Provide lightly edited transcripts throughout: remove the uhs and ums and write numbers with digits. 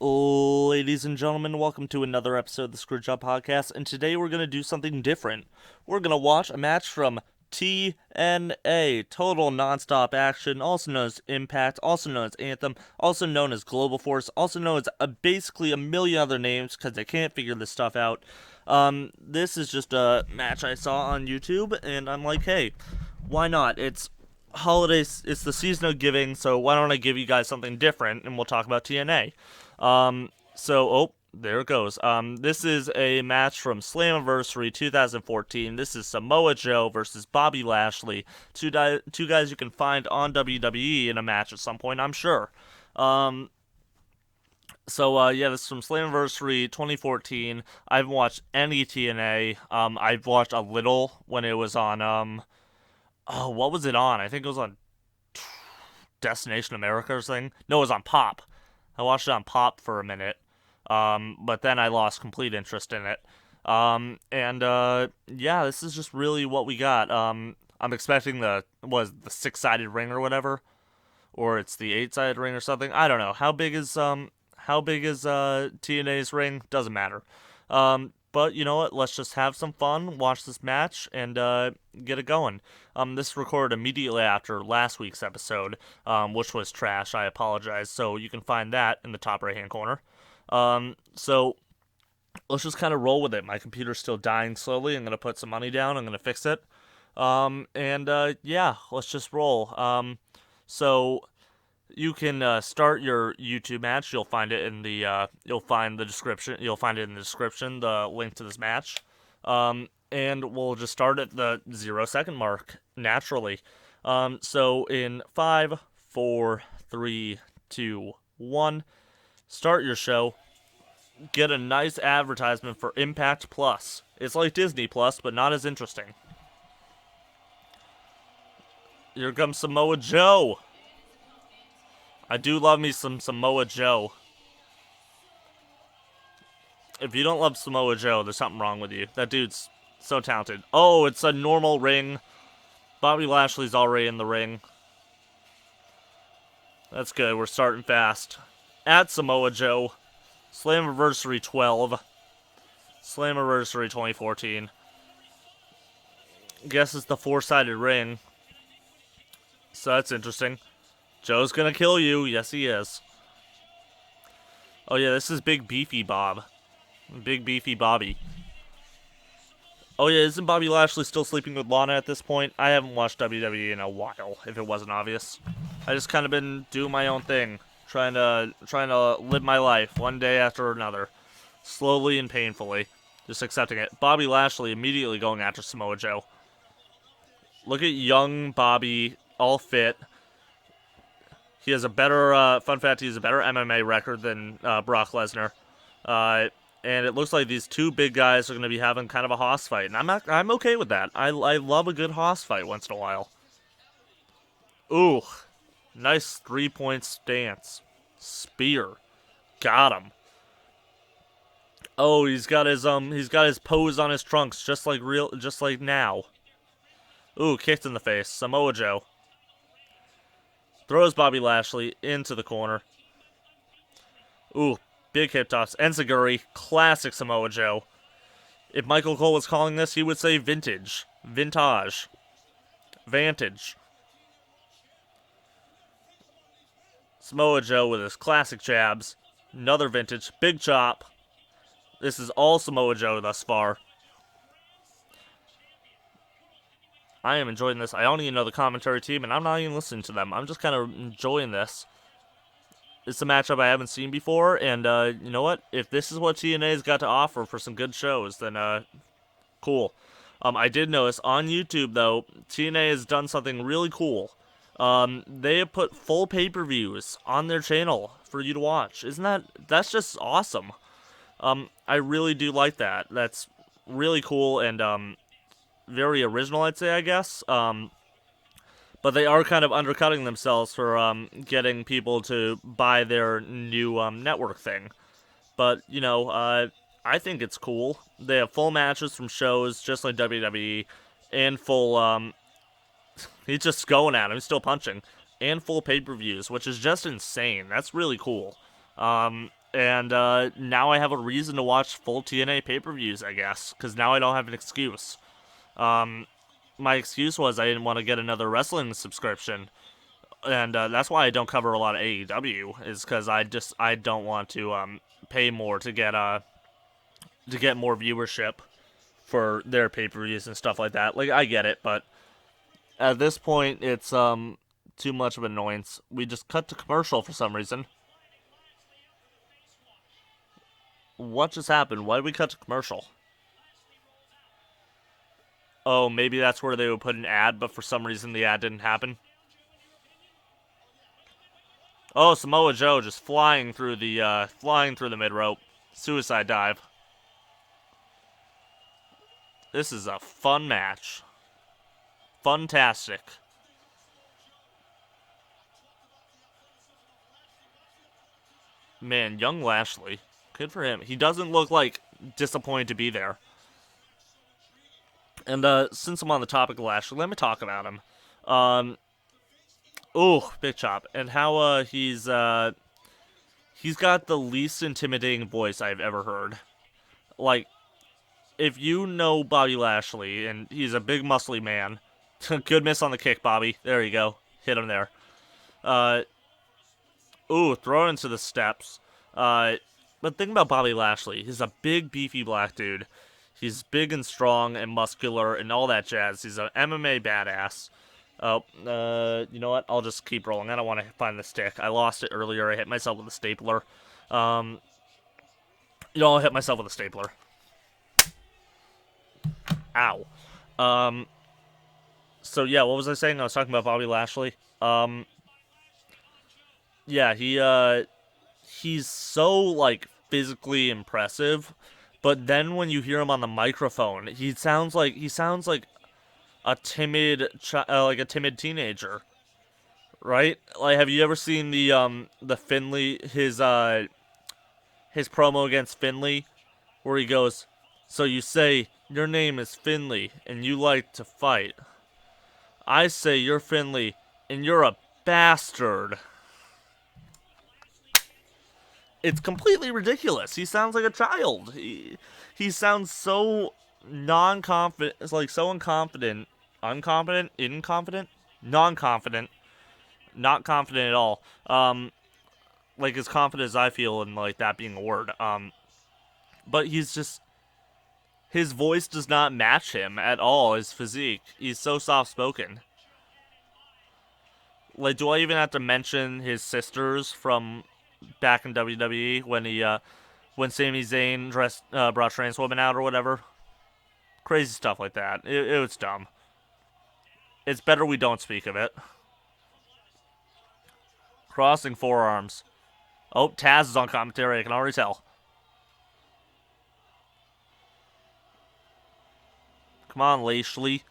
Ladies and gentlemen, welcome to another episode of the Screwjob podcast, and today we're going to do something different. We're going to watch a match from TNA, Total Nonstop Action, also known as Impact, also known as Anthem, also known as Global Force, also known as basically a million other names because they can't figure this stuff out. This is just a match I saw on YouTube, and I'm like, hey, why not? It's holidays, it's the season of giving, so why don't I give you guys something different, and we'll talk about TNA. There it goes. This is a match from Slammiversary 2014. This is Samoa Joe versus Bobby Lashley. Two guys you can find on WWE in a match at some point, I'm sure. This is from Slammiversary 2014. I haven't watched any TNA. I've watched a little when it was on, what was it on? I think it was on Destination America or something. No, it was on Pop. I watched it on Pop for a minute, but then I lost complete interest in it. This is just really what we got. I'm expecting the six-sided ring or whatever, or it's the eight-sided ring or something. I don't know. How big is TNA's ring? Doesn't matter. But you know what? Let's just have some fun, watch this match, and get it going. This is recorded immediately after last week's episode, which was trash. I apologize. So you can find that in the top right-hand corner. So let's just kind of roll with it. My computer's still dying slowly. I'm going to put some money down. I'm going to fix it. Let's just roll. So you can start your YouTube match. You'll find it in the description. You'll find it in the description, the link to this match. And we'll just start at the 0-second mark naturally. So in 5, 4, 3, 2, 1, start your show. Get a nice advertisement for Impact Plus. It's like Disney Plus, but not as interesting. Here comes Samoa Joe. I do love me some Samoa Joe. If you don't love Samoa Joe, there's something wrong with you. That dude's so talented. Oh, it's a normal ring. Bobby Lashley's already in the ring. That's good. We're starting fast. At Samoa Joe. Slammiversary 12. Slammiversary 2014. Guess it's the four-sided ring. So that's interesting. Joe's gonna kill you. Yes, he is. Oh, yeah, this is Big Beefy Bob. Big Beefy Bobby. Oh, yeah, isn't Bobby Lashley still sleeping with Lana at this point? I haven't watched WWE in a while, if it wasn't obvious. I just kind of been doing my own thing. Trying to live my life one day after another. Slowly and painfully. Just accepting it. Bobby Lashley immediately going after Samoa Joe. Look at young Bobby, all fit. He has a better, fun fact, he has a better MMA record than Brock Lesnar. And it looks like these two big guys are going to be having kind of a hoss fight. And I'm okay with that. I love a good hoss fight once in a while. Ooh. Nice 3-point stance. Spear. Got him. Oh, he's got his pose on his trunks, just like now. Ooh, kicked in the face. Samoa Joe. Throws Bobby Lashley into the corner. Ooh, big hip toss. Enziguri, classic Samoa Joe. If Michael Cole was calling this, he would say vintage. Vintage. Vantage. Samoa Joe with his classic jabs. Another vintage. Big chop. This is all Samoa Joe thus far. I am enjoying this. I don't even know the commentary team, and I'm not even listening to them. I'm just kind of enjoying this. It's a matchup I haven't seen before, and you know what? If this is what TNA's got to offer for some good shows, then cool. I did notice on YouTube, though, TNA has done something really cool. They have put full pay-per-views on their channel for you to watch. That's just awesome. I really do like that. That's really cool and very original, I'd say, I guess. But they are kind of undercutting themselves for getting people to buy their new network thing. But, you know, I think it's cool. They have full matches from shows, just like WWE, and full, he's just going at him, he's still punching, and full pay-per-views, which is just insane. That's really cool. And now I have a reason to watch full TNA pay-per-views, I guess, because now I don't have an excuse. My excuse was I didn't want to get another wrestling subscription, and that's why I don't cover a lot of AEW, is because I don't want to pay more to get more viewership for their pay-per-views and stuff like that. Like, I get it, but at this point it's too much of an annoyance. We just cut to commercial for some reason. What just happened? Why did we cut to commercial? Oh, maybe that's where they would put an ad, but for some reason the ad didn't happen. Oh, Samoa Joe just flying through the mid rope, suicide dive. This is a fun match, funtastic. Man, young Lashley, good for him. He doesn't look like disappointed to be there. And since I'm on the topic of Lashley, let me talk about him. Big chop, and how he's got the least intimidating voice I've ever heard. Like, if you know Bobby Lashley, and he's a big muscly man, good miss on the kick, Bobby. There you go, hit him there. Throw it into the steps. But think about Bobby Lashley. He's a big, beefy black dude. He's big and strong and muscular and all that jazz. He's an MMA badass. You know what? I'll just keep rolling. I don't want to find the stick. I lost it earlier. I hit myself with a stapler. I'll hit myself with a stapler. Ow. So yeah, what was I saying? I was talking about Bobby Lashley. Yeah, he's so, like, physically impressive, but then when you hear him on the microphone, he sounds like a timid teenager, right? Like, have you ever seen the Finley, his promo against Finley, where he goes, "So you say your name is Finley and you like to fight. I say you're Finley and you're a bastard." It's completely ridiculous. He sounds like a child. He sounds so non-confident. It's like so unconfident. Unconfident? Inconfident? Non-confident. Not confident at all. Like as confident as I feel in like that being a word. But he's just, his voice does not match him at all, his physique. He's so soft-spoken. Like, do I even have to mention his sisters from back in WWE when Sami Zayn brought trans women out or whatever? Crazy stuff like that. It was dumb. It's better we don't speak of it. Crossing forearms. Oh, Taz is on commentary, I can already tell. Come on, Lashley.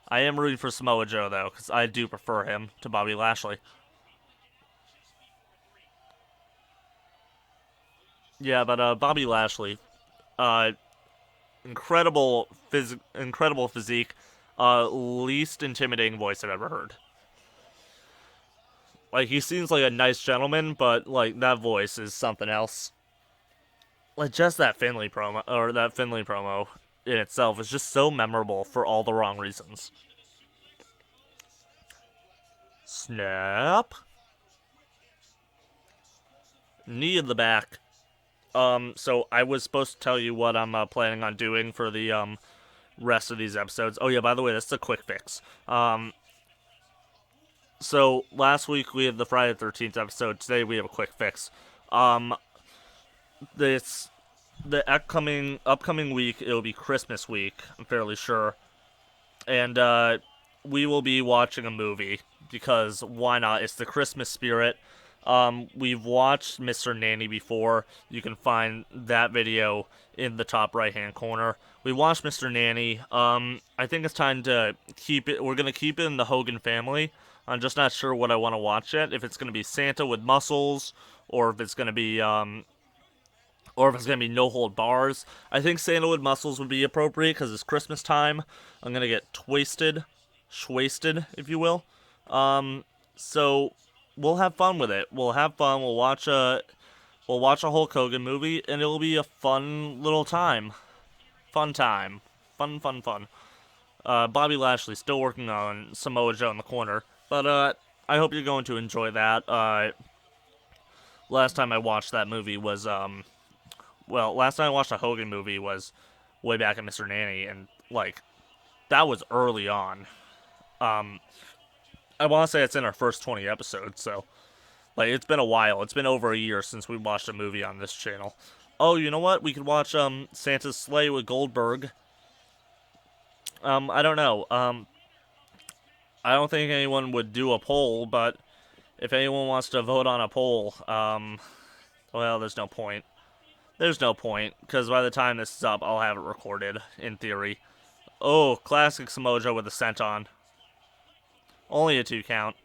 I am rooting for Samoa Joe, though, because I do prefer him to Bobby Lashley. Yeah, but Bobby Lashley, incredible physique, least intimidating voice I've ever heard. Like, he seems like a nice gentleman, but like that voice is something else. Like, just that Finley promo in itself is just so memorable for all the wrong reasons. Snap. Knee in the back. So I was supposed to tell you what I'm planning on doing for the rest of these episodes. Oh yeah, by the way, this is a quick fix. So last week we had the Friday the 13th episode. Today we have a quick fix. The upcoming week, it'll be Christmas week, I'm fairly sure. And we will be watching a movie because why not? It's the Christmas spirit. We've watched Mr. Nanny before. You can find that video in the top right-hand corner. We watched Mr. Nanny. I think it's time to keep it. We're going to keep it in the Hogan family. I'm just not sure what I want to watch yet. If it's going to be Santa with muscles, or if it's going to be, No Hold Bars. I think Santa with muscles would be appropriate because it's Christmas time. I'm going to get shwasted, if you will. So we'll have fun with it. We'll have fun. We'll watch a Hulk Hogan movie, and it'll be a fun little time. Fun time. Fun. Bobby Lashley still working on Samoa Joe in the corner, but I hope you're going to enjoy that. Last time I watched that movie was last time I watched a Hogan movie was way back in Mr. Nanny, and like that was early on. Um, I want to say it's in our first 20 episodes, so like it's been a while. It's been over a year since we watched a movie on this channel. Oh, you know what? We could watch Santa's Sleigh with Goldberg. I don't know. I don't think anyone would do a poll, but if anyone wants to vote on a poll, well, there's no point. There's no point, because by the time this is up, I'll have it recorded, in theory. Oh, classic Samoa Joe with a senton. Only a 2 count.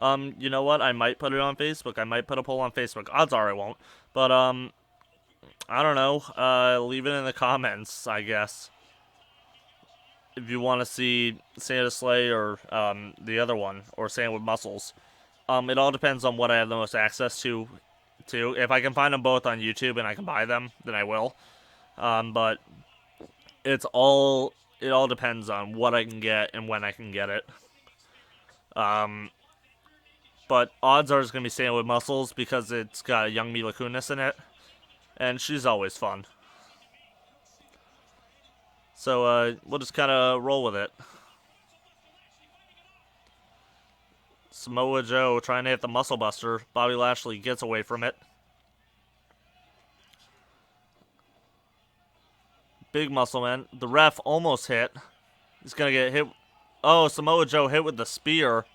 You know what? I might put it on Facebook. I might put a poll on Facebook. Odds are I won't. But, I don't know. Leave it in the comments, I guess. If you want to see Santa's Sleigh or, the other one, or Santa with Muscles. It all depends on what I have the most access to. If I can find them both on YouTube and I can buy them, then I will. But it all depends on what I can get and when I can get it. But odds are it's going to be Santa with Muscles because it's got a young Mila Kunis in it. And she's always fun. So, we'll just kind of roll with it. Samoa Joe trying to hit the Muscle Buster. Bobby Lashley gets away from it. Big Muscle Man. The ref almost hit. He's going to get hit. Oh, Samoa Joe hit with the spear.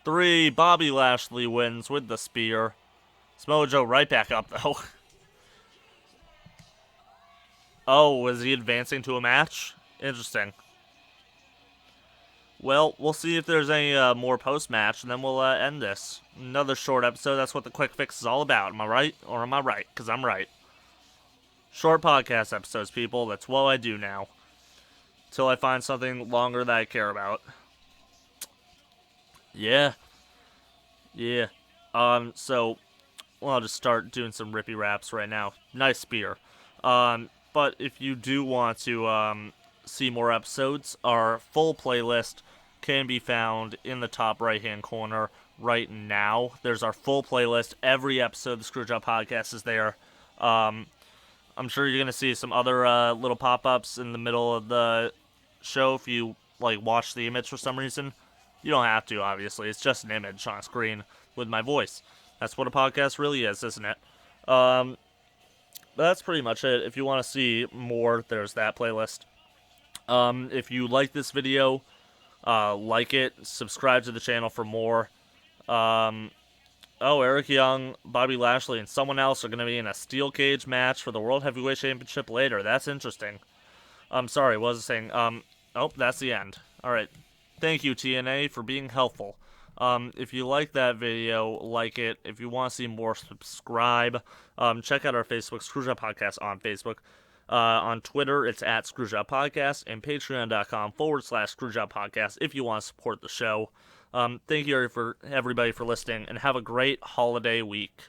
3. Bobby Lashley wins with the spear. Samoa Joe right back up, though. Oh, was he advancing to a match? Interesting. Well, we'll see if there's any more post-match, and then we'll end this. Another short episode, that's what the Quick Fix is all about. Am I right? Or am I right? Because I'm right. Short podcast episodes, people. That's what I do now. Till I find something longer that I care about. Yeah. So, well, I'll just start doing some rippy raps right now. Nice spear. But if you do want to, see more episodes, our full playlist can be found in the top right-hand corner right now. There's our full playlist. Every episode of the Screwjob podcast is there. I'm sure you're going to see some other little pop-ups in the middle of the show if you like watch the image for some reason. You don't have to, obviously. It's just an image on a screen with my voice. That's what a podcast really is, isn't it? But that's pretty much it. If you want to see more, there's that playlist. If you like this video, like it, subscribe to the channel for more. Eric Young, Bobby Lashley, and someone else are going to be in a steel cage match for the World Heavyweight Championship later. That's interesting. I'm sorry, what was I saying? That's the end. Alright. Thank you, TNA, for being helpful. If you like that video, like it. If you want to see more, subscribe. Check out our Facebook, Screwjob Podcast on Facebook. On Twitter, it's at Screwjob Podcast, and patreon.com/Screwjob Podcast if you want to support the show. Thank you for everybody for listening, and have a great holiday week.